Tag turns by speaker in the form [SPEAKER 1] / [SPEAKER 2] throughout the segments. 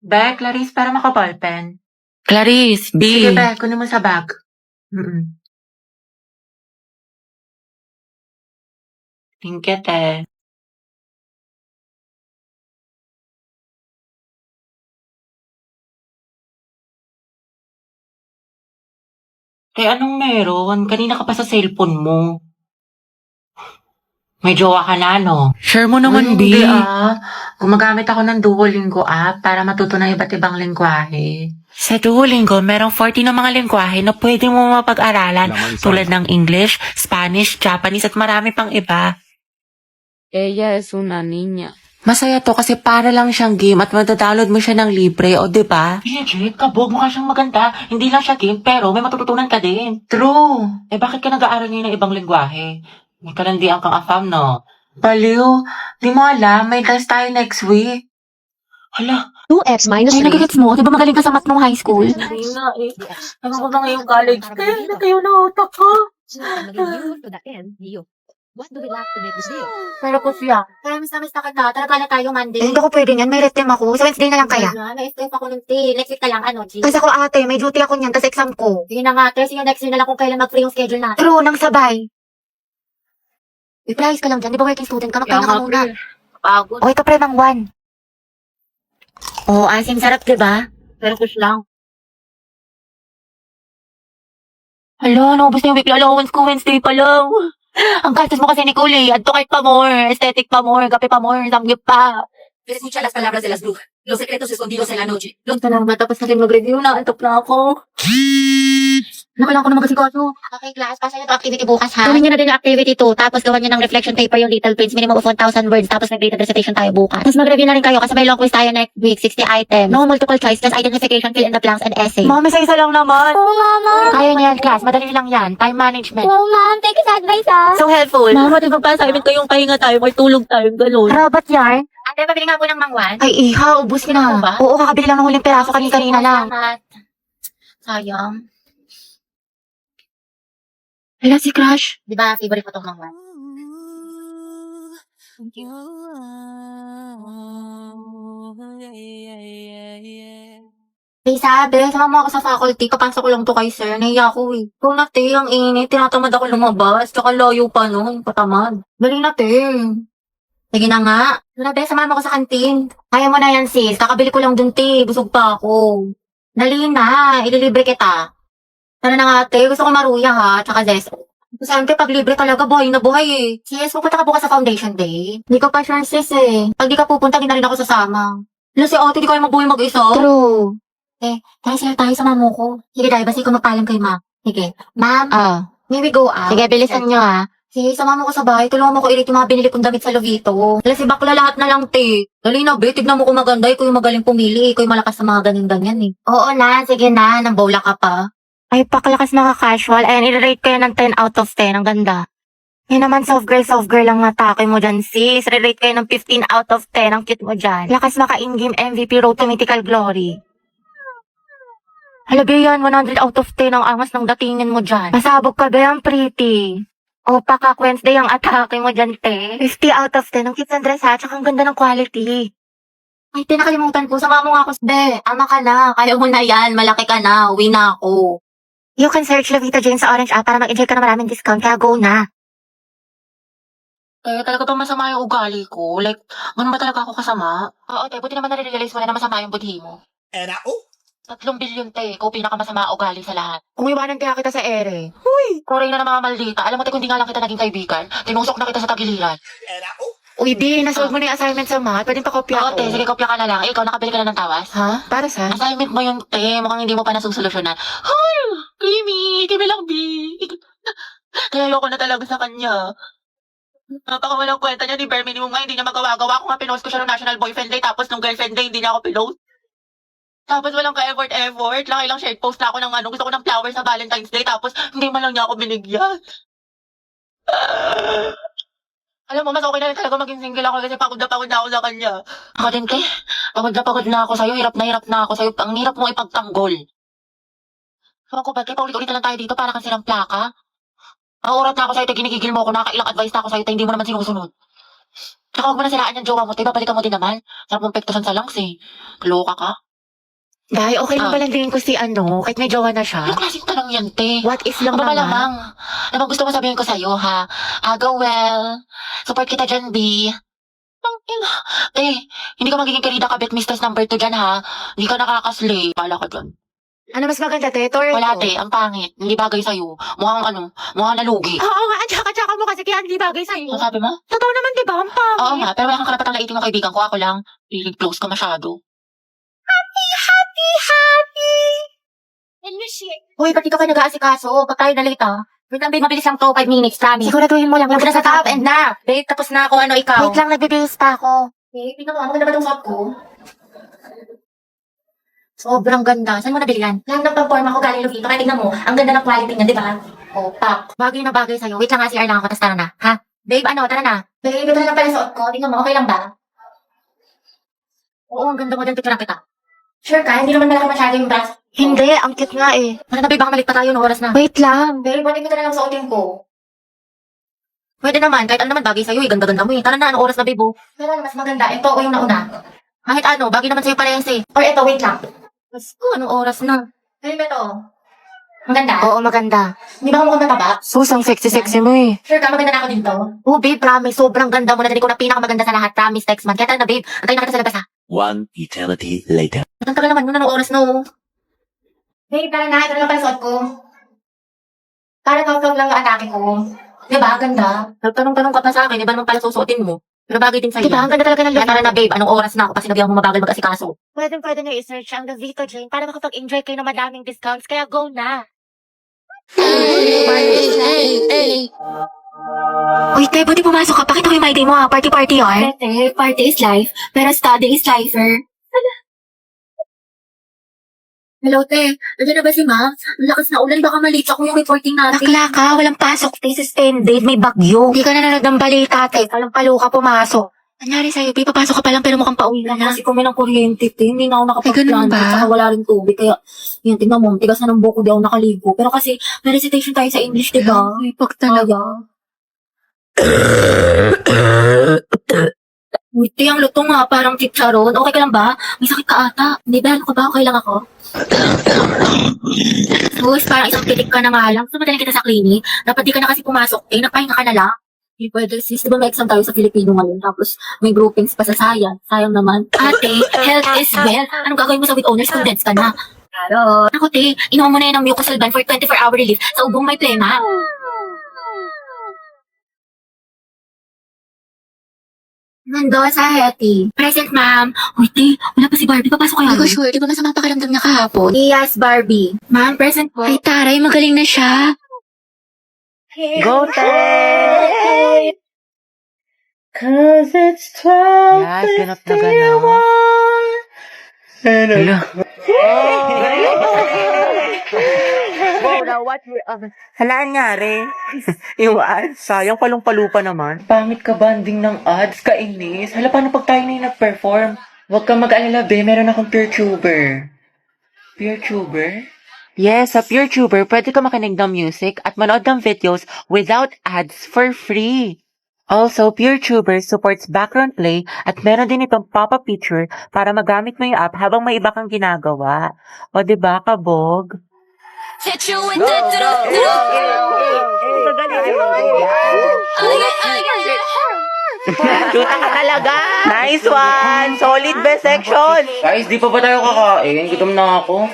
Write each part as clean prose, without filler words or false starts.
[SPEAKER 1] Be, Clarice, para makaballpen.
[SPEAKER 2] Clarice, B.
[SPEAKER 1] Sige, be, kunin mo sa bag. Thank you, te. Anong meron? Kanina ka pa sa cellphone mo. May jowa ka na, no?
[SPEAKER 2] Share mo naman, B.
[SPEAKER 1] Hindi Gumagamit ako ng Duolingo app para matuto ng iba't ibang lengguwahe.
[SPEAKER 2] Sa Duolingo, merong 40 na mga lengguwahe na pwede mo mapag-aralan tulad ng English, Spanish, Japanese at marami pang iba.
[SPEAKER 3] Ella es una niña.
[SPEAKER 2] Masaya to kasi para lang siyang game at madadownload mo siya ng libre, o diba?
[SPEAKER 1] Legit, kabog, mukha siyang maganda. Hindi lang siya game, pero may matututunan ka din. True. Bakit ka nag-aaral ngayon ng ibang lengguwahe? May kalandian kang afam, no? Baliw. Di mo alam, may test tayo next week. Hala,
[SPEAKER 4] 2x minus
[SPEAKER 5] Ay,
[SPEAKER 4] 3.
[SPEAKER 5] nagigits mo? Di ba magaling ka sa math nung high school?
[SPEAKER 1] hindi na eh. Ano ko na ngayong college? Kaya na kayo na utak ko.
[SPEAKER 4] To the end, you. What do we lack to make this deal?
[SPEAKER 5] Pero po siya.
[SPEAKER 6] Kaya miss na kita. Talaga na tayo Monday.
[SPEAKER 5] Hindi ko pwede niyan. May retem ako. Sa Wednesday na lang kaya.
[SPEAKER 6] Na-stress ako ng tea. Next week na lang, G?
[SPEAKER 5] Kasi ako ate, may duty ako niyan. Tapos exam ko.
[SPEAKER 6] Sige na nga, Tres, yung next week na lang kung kailan mag-free yung schedule natin.
[SPEAKER 5] True, nang sabay. I-price ka lang dyan. Di ba working student ka? Magpahinga ka muna.
[SPEAKER 6] Pagod.
[SPEAKER 5] Okay ka pre, mang one. Asim sarap, di ba?
[SPEAKER 6] Pero push lang.
[SPEAKER 1] Hala, naubos na yung weekly allowance ko Wednesday pa lang. Ang gastos mo kasi, Nicole, adto kahit pa more, aesthetic pa more, kape pa more, samgyup pa.
[SPEAKER 4] Pero escucha las palabras de las brujas. Los secretos escondidos en la noche.
[SPEAKER 6] Salamat, tapos na rin mag-review na. Antok na ako.
[SPEAKER 5] Nakailangan ko na mag-asikaso.
[SPEAKER 6] Okay, class. Pasa niyo ito activity bukas, ha?
[SPEAKER 5] Gawin niyo na din yung activity 2. Tapos gawan niyo ng reflection paper yung little prints. Minimum of 1,000 words. Tapos nag-graded recitation tayo bukas. Tapos mag-review na rin kayo kasi may long quiz tayo next week. 60 items. No multiple choice. Just identification, fill in the blanks, and essay.
[SPEAKER 1] Mami, sa isa lang naman.
[SPEAKER 6] Oo, mama.
[SPEAKER 5] Kaya niyo yan, class. Madali lang yan. Time management.
[SPEAKER 6] Oo, ma'am. Thank you sa advice, ha?
[SPEAKER 1] So helpful. Mama, di ba pa sa amin kayong pahinga tayo, may tulog tayo, galon.
[SPEAKER 5] Robot yarn?
[SPEAKER 6] Ate, pabili nga po ng mangwan.
[SPEAKER 5] Ay, iha. Ubus ka na.
[SPEAKER 1] Ano ba?
[SPEAKER 5] Oo, kakabili lang ng huling peraso kanina lang.
[SPEAKER 6] Salamat. Sayang.
[SPEAKER 5] Hala, si Crush.
[SPEAKER 6] Di ba, favorite ko itong mangwan? Sabi, sama mo ako sa faculty. Kapasok ko lang to kay sir. Nahiya ako eh. Kung na, te, ang init. Tinatamad ako lumabas. Tsaka layo pa nun. Patamad. Dali na, te. Sige na nga. Tara, be, samahan mo ko sa kantin. Kaya mo na yan, sis. Kakabili ko lang dun, te. Busog pa ako. Dali na. Ililibre kita. Tara na nga, te. Gusto ko maruya, ha. Tsaka zeso. Saan pag libre talaga, buhay na buhay eh. Sis, pupunta ka bukas sa foundation day. Hindi ko pa sure, sis eh. Pag di ka pupunta, di na rin ako sasama. Wala si ate, di kayo mabuhay mag-isa.
[SPEAKER 5] True.
[SPEAKER 6] Tara, sir, tayo sa mamo ko. Sige, dahil basi ko magpaalam kay ma. Sige. Ma'am, may we go out?
[SPEAKER 5] Sige, bilisan nyo ha.
[SPEAKER 6] Sige, sama mo ko sa bahay. Tulungan mo ko i-rate yung mga binili kong damit sa Lovito. Wala si bakla lahat na lang, te. Dali na, be. Tignan mo kung maganda. Ikaw yung magaling pumili. Ikaw yung malakas sa mga ganyan-ganyan eh. Oo na, sige na. Nang bowla ka pa.
[SPEAKER 5] Ay, paklakas naka-casual. Ayan, i-rate ko yan ng 10 out of 10. Ang ganda. Yan naman, soft girl lang natake mo dyan, sis. Re-rate kayo ng 15 out of 10. Ang cute mo dyan. Lakas maka in-game MVP road to mythical glory. Halaga yan, 100 out of 10 ang angas ng datingin mo dyan. Masabog ka ba yan, pretty? O, pakak Wednesday ang atake mo dyan, te. 50 out of 10. Ang cute ng dress ha, tsaka ang ganda ng quality.
[SPEAKER 6] Ay, tinakalimutan ko. Sama mo nga ako. Be, ama ka na. Kaya mo na yan. Malaki ka na. Uwi na ako.
[SPEAKER 5] You can search Lovita Jane sa Orange app para mag-enjoy ka ng maraming discount, kaya go na.
[SPEAKER 1] Talaga ba masama yung ugali ko? Like, ganun ba talaga ako kasama? Oo, te, buti naman nare-realize mo na masama yung budhi mo. 3 bilyon, te. Ikaw pinakamasama ugali sa lahat.
[SPEAKER 5] Kung iwanan kaya kita sa ere.
[SPEAKER 1] Koray na ng mga maldita. Alam mo, te, kung di nga lang kita naging kaibigan, tinusok na kita sa tagiliran.
[SPEAKER 5] Uy, B, nasolve mo na yung assignment sa math. Pwedeng pakopya
[SPEAKER 1] Oo,
[SPEAKER 5] ko.
[SPEAKER 1] te, sige, kopya ka na lang. Ikaw, nakabili ka na ng tawas?
[SPEAKER 5] Ha? Para sa?
[SPEAKER 1] Assignment mo yun, te. Mukhang hindi mo pa nasusolusyonan. Hoy! Kimi lang, B. Kaya ayoko na talaga sa kanya. Napakawalang kwenta niya ni Bare Minimum nga, hindi niya magawa-gawa. Kung nga pinost ko siya ng National Boyfriend Day, tapos nung Girlfriend Day, hindi niya ako pinost. Tapos walang ka-effort. Lang share post na ako ng gusto ko ng flowers sa Valentine's Day, tapos hindi man lang niya ako binigyan. Alam mo, mas okay na rin talaga maging single ako kasi pagod na ako sa kanya. Ako din, te. Pagod na ako sa'yo. Hirap na ako sa'yo. Ang hirap mo ipagtanggol. Sabi ko, ba't kayo paulit-ulit na lang tayo dito para kasi ng plaka? Ang orat na ako sa'yo, te. Ginigigil mo ako. Nakailang advice na ako sa'yo, te. Hindi mo naman sinusunod. Tsaka huwag mo na siraan yung jowa mo, te. Babalikan mo din naman. Sarap mong pektosan sa lungs, eh. Kaloka ka.
[SPEAKER 5] Dahil okay lang
[SPEAKER 1] Ah.
[SPEAKER 5] ba lang din ko si kahit may jowa na siya?
[SPEAKER 1] Anong klaseng tanong yan, te?
[SPEAKER 5] What is lang
[SPEAKER 1] Ano ba
[SPEAKER 5] naman?
[SPEAKER 1] malamang? Ano bang gusto mo sabihin ko sa'yo, ha? Go well. Support kita dyan, B. Ang ina. Te, hindi ka magiging karida kabit mistress number 2 dyan, ha? Hindi ka nakakaslay. Pala ka dyan.
[SPEAKER 5] Ano mas maganda, te? Torre
[SPEAKER 1] Wala,
[SPEAKER 5] ko?
[SPEAKER 1] te. Ang pangit. Hindi bagay sa'yo. Mukhang nalugi.
[SPEAKER 5] Oo nga, tsaka mo kasi kaya hindi bagay sa'yo.
[SPEAKER 1] Ano sabi mo?
[SPEAKER 5] Totoo naman, di ba? Ang pangit.
[SPEAKER 1] Oo nga, pero wala kang karapatang laitin ng kaibigan ko. Ako lang. Feeling close ka masyado.
[SPEAKER 6] Uy, ba't ikaw kayo nag-aasikaso? Pag tayo na late Wait lang, babe, mabilis lang to. 5 minutes, promise.
[SPEAKER 5] Siguraduhin mo lang.
[SPEAKER 6] Huwag ka na sa top and na. Babe, tapos na ako. Ano ikaw?
[SPEAKER 5] Wait lang, nagbibihis pa ako.
[SPEAKER 6] Babe, tingnan mo. Ano ganda ba itong suot ko? Sobrang ganda. Saan mo nabili yan? Lahat ng pang-forma ko galing Luvito. Kaya tingnan mo, ang ganda ng quality niya, di ba? Oh, pak. Bagay na bagay sa'yo. Wait lang nga, CR lang ako, tas tara na. Ha? Babe, tara na. Babe, ito na lang pala suot ko. Tingnan mo, okay lang ba? Oo, ang ganda mo dyan. Picturean kita. Sure ka? Hindi naman malaki masyado yung braso.
[SPEAKER 5] Hindi, ang cute nga eh.
[SPEAKER 6] Ano na, babe? Baka malit pa tayo, no? Oras na.
[SPEAKER 5] Wait lang.
[SPEAKER 6] Babe, pwede ko na lang suotin ko. Pwede naman, kahit ano naman bagay sa'yo, ganda-ganda mo eh. Tara na, anong oras na, babe? Pero mas maganda, ito o yung nauna. Kahit ano, bagay naman sa'yo parehas eh. Or ito, wait lang. Mas anong oras na? Babe, ito. Maganda?
[SPEAKER 5] Oo, maganda.
[SPEAKER 6] Hindi ba ka mukhang mataba?
[SPEAKER 5] Sus, ang sexy mo eh.
[SPEAKER 6] Sure ka, maganda na ako dito. Oh, babe, promise, sobrang ganda mo. Narinig ko na pinakamaganda sa lahat. Promise, text man. Kaya tara na, babe. Antayin na kita sa labas, ha?
[SPEAKER 7] One eternity later.
[SPEAKER 6] Ang tagal naman nun, anong oras no? Babe, tara na. Ito na lang pala suot ko. Para vlog lang ang atake ko. Diba, ang ganda. Nagtanong-tanong ka pa sa akin, iba naman pala susuotin mo. Pero bagay din sa'yo.
[SPEAKER 5] Diba, ang ganda talaga ng
[SPEAKER 6] Kaya
[SPEAKER 5] look.
[SPEAKER 6] tara na, babe. Anong oras na ako pa sinabihan mo mabagal mag-asikaso?
[SPEAKER 5] Pwede nyo i-search ang The Vito Jane para makapag-enjoy kayo ng madaming discounts. Kaya go na.
[SPEAKER 6] Uy, te, buti pumasok ka. Pakita ko yung my day mo, ha? Party-party, Te, party is life, pero study is lifer. Hello, te. Nandiyan na ba si ma'am? Ang lakas na ulan. Baka malate ako yung reporting natin.
[SPEAKER 5] Bakla ka, walang pasok. Te, suspended. May bagyo. Hindi ka na nanonood ng balita, te. Walang paluka pumasok. Nangyari sa'yo, te, papasok ka pa lang pero mukhang pauwi ka na.
[SPEAKER 6] Kasi kung may ng kuryente, te, hindi na ako nakapag-plan.
[SPEAKER 5] ganun ba?
[SPEAKER 6] At saka wala rin tubig. Kaya, yun, tingnan mo, tigas na ng buko, di ako nakaligo. Pero kasi, may recitation tayo sa English, di ba?
[SPEAKER 5] Ay, pag talaga.
[SPEAKER 6] Uy, te, ang lutong nga, parang chicharon. Okay ka lang ba? May sakit ka ata. Hindi ba? Ano ka ba? Okay lang ako? Sus, parang isang pitik ka na nga lang. Gusto madaling kita sa clinic. Dapat di ka na kasi pumasok. Nagpahinga ka na lang. Hindi pwede, sis. Di ba may exam tayo sa Filipino ngayon? Tapos may groupings pa sa science. Sayang naman. Ate, health is wealth. Anong gagawin mo sa with honors? Students ka na. Claro. Ako, te, inuha mo na yan ng Mucosolvan for 24-hour relief sa ubong may plema. Nando sa Hetty. Present, ma'am. Uy, te, wala pa si Barbie. Papasok kaya?
[SPEAKER 5] Hindi ko sure, di ba masama pakiramdam niya kahapon?
[SPEAKER 6] Yes, Barbie. Ma'am, present po.
[SPEAKER 5] Ay, taray, magaling na siya.
[SPEAKER 2] Go, Tay!
[SPEAKER 7] Cause it's 12.
[SPEAKER 2] Yes, ganap na ganap. Hello. Wow, now what Halaan nyari. Yung ads, sayang palong-palupa naman. Pangit ka banding ng ads, kainis. Hala, paano pag tayo na yung nag-perform? Huwag kang mag-alala, be. Meron akong PeerTuber. PeerTuber? Yes, sa PeerTuber, pwede ka makinig ng music at manood ng videos without ads for free. Also, PeerTuber supports background play at meron din itong pop-up feature para magamit mo yung app habang may iba kang ginagawa. O, diba, kabog? Tuta ka talaga! Nice one! Solid best section!
[SPEAKER 1] Guys, di pa ba tayo kakain? Gutom na ako.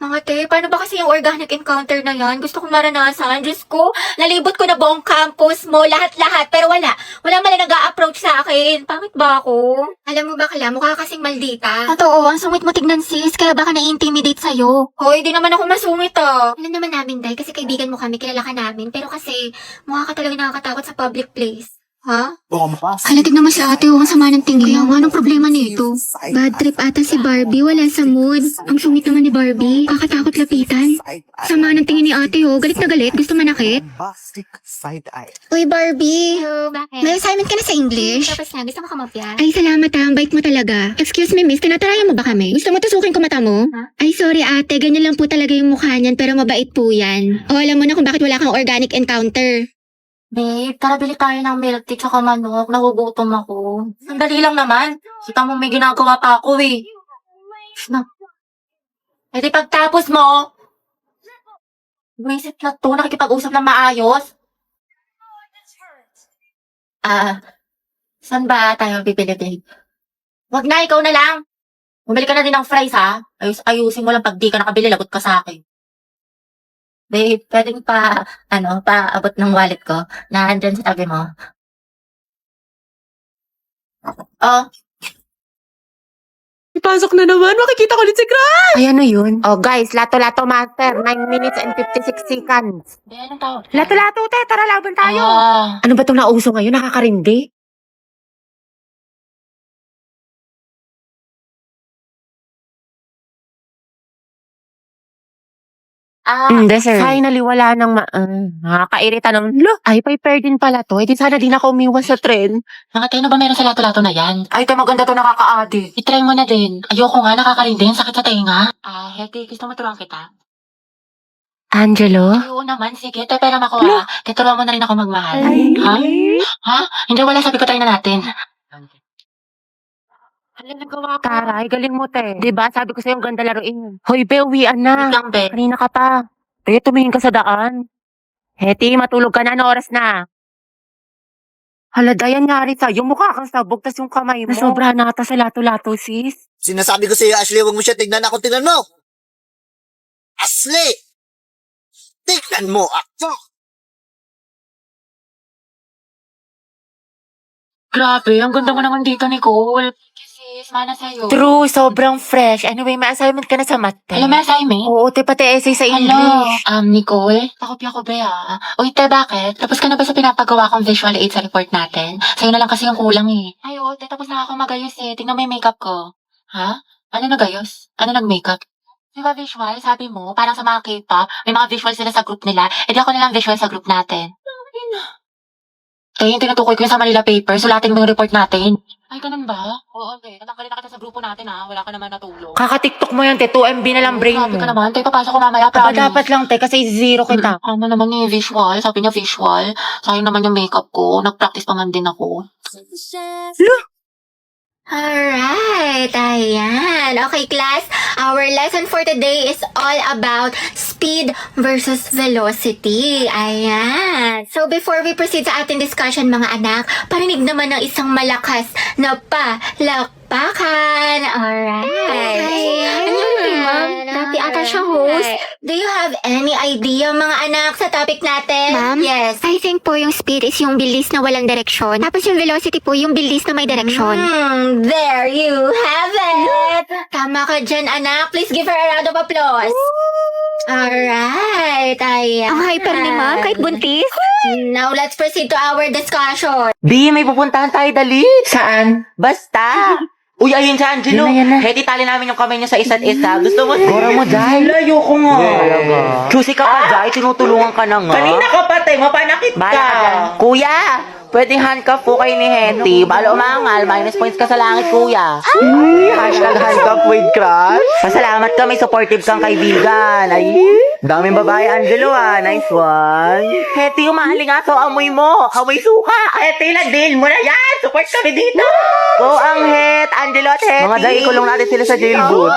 [SPEAKER 6] Mga te, paano ba kasi yung organic encounter na yan? Gusto kong maranasan. Diyos ko, nalibot ko na buong campus mo, lahat-lahat. Pero wala. Wala man lang nag-a-approach sa akin. Pangit ba ako? Alam mo ba, Kala, mukha kasing maldita.
[SPEAKER 5] Totoo, ang sungit mo tignan sis, kaya baka na-intimidate sa'yo.
[SPEAKER 6] Hoy, di naman ako masungit
[SPEAKER 5] Alam naman namin, Day, kasi kaibigan mo kami, kilala ka namin. Pero kasi, mukha ka talaga nakakatakot sa public place. Ha?
[SPEAKER 6] Hala, tignan mo si ate, ang sama ng tingin. Kaya anong problema nito?
[SPEAKER 5] Bad trip ata si Barbie, wala sa mood. Ang sungit naman ni Barbie, kakatakot lapitan. Sama ng tingin ni ate galit na galit, gusto manakit.
[SPEAKER 7] Bombastic side eye.
[SPEAKER 5] Uy Barbie,
[SPEAKER 6] Bakit?
[SPEAKER 5] may assignment ka na sa English?
[SPEAKER 6] Tapos na, gusto mo kamapya?
[SPEAKER 5] Ay salamat ang bait mo talaga. Excuse me miss, tinatarayan mo ba kami? Gusto mo tusukin ko mata mo?
[SPEAKER 6] Ha?
[SPEAKER 5] Ay sorry ate, ganyan lang po talaga yung mukha niyan pero mabait po yan. O alam mo na kung bakit wala kang organic encounter.
[SPEAKER 6] Babe, tara bili tayo ng milk tea tsaka manok. Nagugutom ako. Sandali lang naman. Kita mo may ginagawa pa ako eh. Na, Eh di pagtapos mo, visit na to, nakikipag-usap na maayos. Saan ba tayo bibili, babe? Wag na, ikaw na lang. Bumili ka na din ng fries, ha? Ayusin mo lang pag di ka nakabili, lagot ka sa akin. Babe, pwedeng paabot ng wallet ko na andyan sa tabi mo. Oh,
[SPEAKER 3] Ipasok na naman. Makikita ko ulit si Crush.
[SPEAKER 5] Ay, ano yun? Oh, guys, lato-lato master. 9 minutes and 56 seconds.
[SPEAKER 6] di anong tawag?
[SPEAKER 5] Lato-lato, te. Tara, laban tayo.
[SPEAKER 6] Ah,
[SPEAKER 5] Ano ba itong nauso ngayon? Nakakarindi? Hindi, sir. Finally, wala nang nakakairita ng, ay, paper din pala to. Eh, di sana din ako umiwas sa tren.
[SPEAKER 1] Mga tayo ba meron sa lato-lato na yan?
[SPEAKER 6] ay, te, maganda to, nakaka-addict.
[SPEAKER 1] I-try mo na din. Ayoko nga, nakakarindi. Ang sakit sa tenga. Heti, gusto mo turuan kita?
[SPEAKER 5] Angelo?
[SPEAKER 1] Ay, oo naman, sige. Tayo pera makuha. Tuturuan mo na rin ako magmahal. Ha? Ha? Hindi, wala. Sabi ko tayo na natin.
[SPEAKER 5] Taray, galing mo, te. Diba, sabi ko sa'yo, ang ganda laruin. Hoy, be, uwian na.
[SPEAKER 6] Wait lang, be.
[SPEAKER 5] Kanina ka pa. Te, tumingin ka sa daan. Heti, matulog ka na. Ano oras na? Hala, Dayan, yari sa'yo. Mukha kang sabog, tas yung kamay mo. Nasobra na ata sa lato-lato, sis.
[SPEAKER 8] Sinasabi ko sa'yo, Ashley, huwag mo siya tignan ako. Tignan mo! Ashley! Tignan mo ako!
[SPEAKER 1] Grabe, ang ganda mo naman dito, Nicole. Sis, mana sa'yo.
[SPEAKER 5] True, sobrang fresh. Anyway, may assignment ka na sa math, te.
[SPEAKER 1] Alam mo, assignment?
[SPEAKER 5] Oo, te, pati essay sa
[SPEAKER 1] Hello,
[SPEAKER 5] English.
[SPEAKER 1] Nicole? Pakopya ko ba Uy, te, bakit? Tapos ka na ba sa pinapagawa kong visual aid sa report natin? Sa'yo na lang kasi yung kulang eh. Ay, oo, te, tapos na ako magayos eh. Tingnan mo yung makeup ko. Ha? Ano nagayos? Ano nag-makeup? Di ba visual? Sabi mo, parang sa mga K-pop, may mga visual sila sa group nila. E di ako nilang visual sa group natin. Eh, yung tinutukoy ko yung sa Manila paper, sulatin mo yung report natin. Ay, ganun ba? Oo, te. Natanggalin na kita sa grupo natin ha. Wala ka naman natulog.
[SPEAKER 5] Kaka-tiktok mo yan, te. 2 MB na lang brain mo.
[SPEAKER 1] Sabi ka naman, te, papasok ko mamaya,
[SPEAKER 5] Aba,
[SPEAKER 1] promise.
[SPEAKER 5] dapat lang, te, kasi zero kita.
[SPEAKER 1] Ano naman yung visual? Sabi niya visual. Sayang naman yung makeup ko. Nag-practice pa man din ako.
[SPEAKER 6] Alright, ayan. Okay, class. Our lesson for today is all about speed versus velocity. Ayan. So, before we proceed sa ating discussion, mga anak, parinig naman ng isang malakas na palakpakan. Alright. Ma'am, dati ata siya host. Do you have any idea, mga anak, sa topic natin?
[SPEAKER 9] Ma'am?
[SPEAKER 6] Yes.
[SPEAKER 9] I think po yung speed is yung bilis na walang direksyon. Tapos yung velocity po yung bilis na may direksyon.
[SPEAKER 6] There you have it! Tama ka dyan, anak. Please give her a round of applause. Alright, ayan.
[SPEAKER 9] Ang hyper ni ma'am, kahit buntis.
[SPEAKER 6] Now, let's proceed to our discussion.
[SPEAKER 2] Di, may pupuntahan tayo, dali. Saan? Basta. Uy, ayun si Angelo. Heti, tali namin yung kamay niya sa isa't isa. Gusto mo? Gora mo, Jai. Layo ko nga. Juicy ka pa, Jai. Tinutulungan ka na nga. Kanina ka pa, te. Mapanakit ka. Kuya, pwedeng handcuff po kayo ni Heti. Balo umangal. Minus points ka sa langit, kuya. Hashtag handcuff with crush. Pasalamat ka. May supportive kang kaibigan. Ay, daming babae, Angelo, ah. Nice one. Heti, umaaling aso. Amoy mo. Amoy suka. Heti, ladil mo na yan. Support kami dito. Go ang het, Angelo at Heti. Mga day, ikulong natin sila sa jailboot.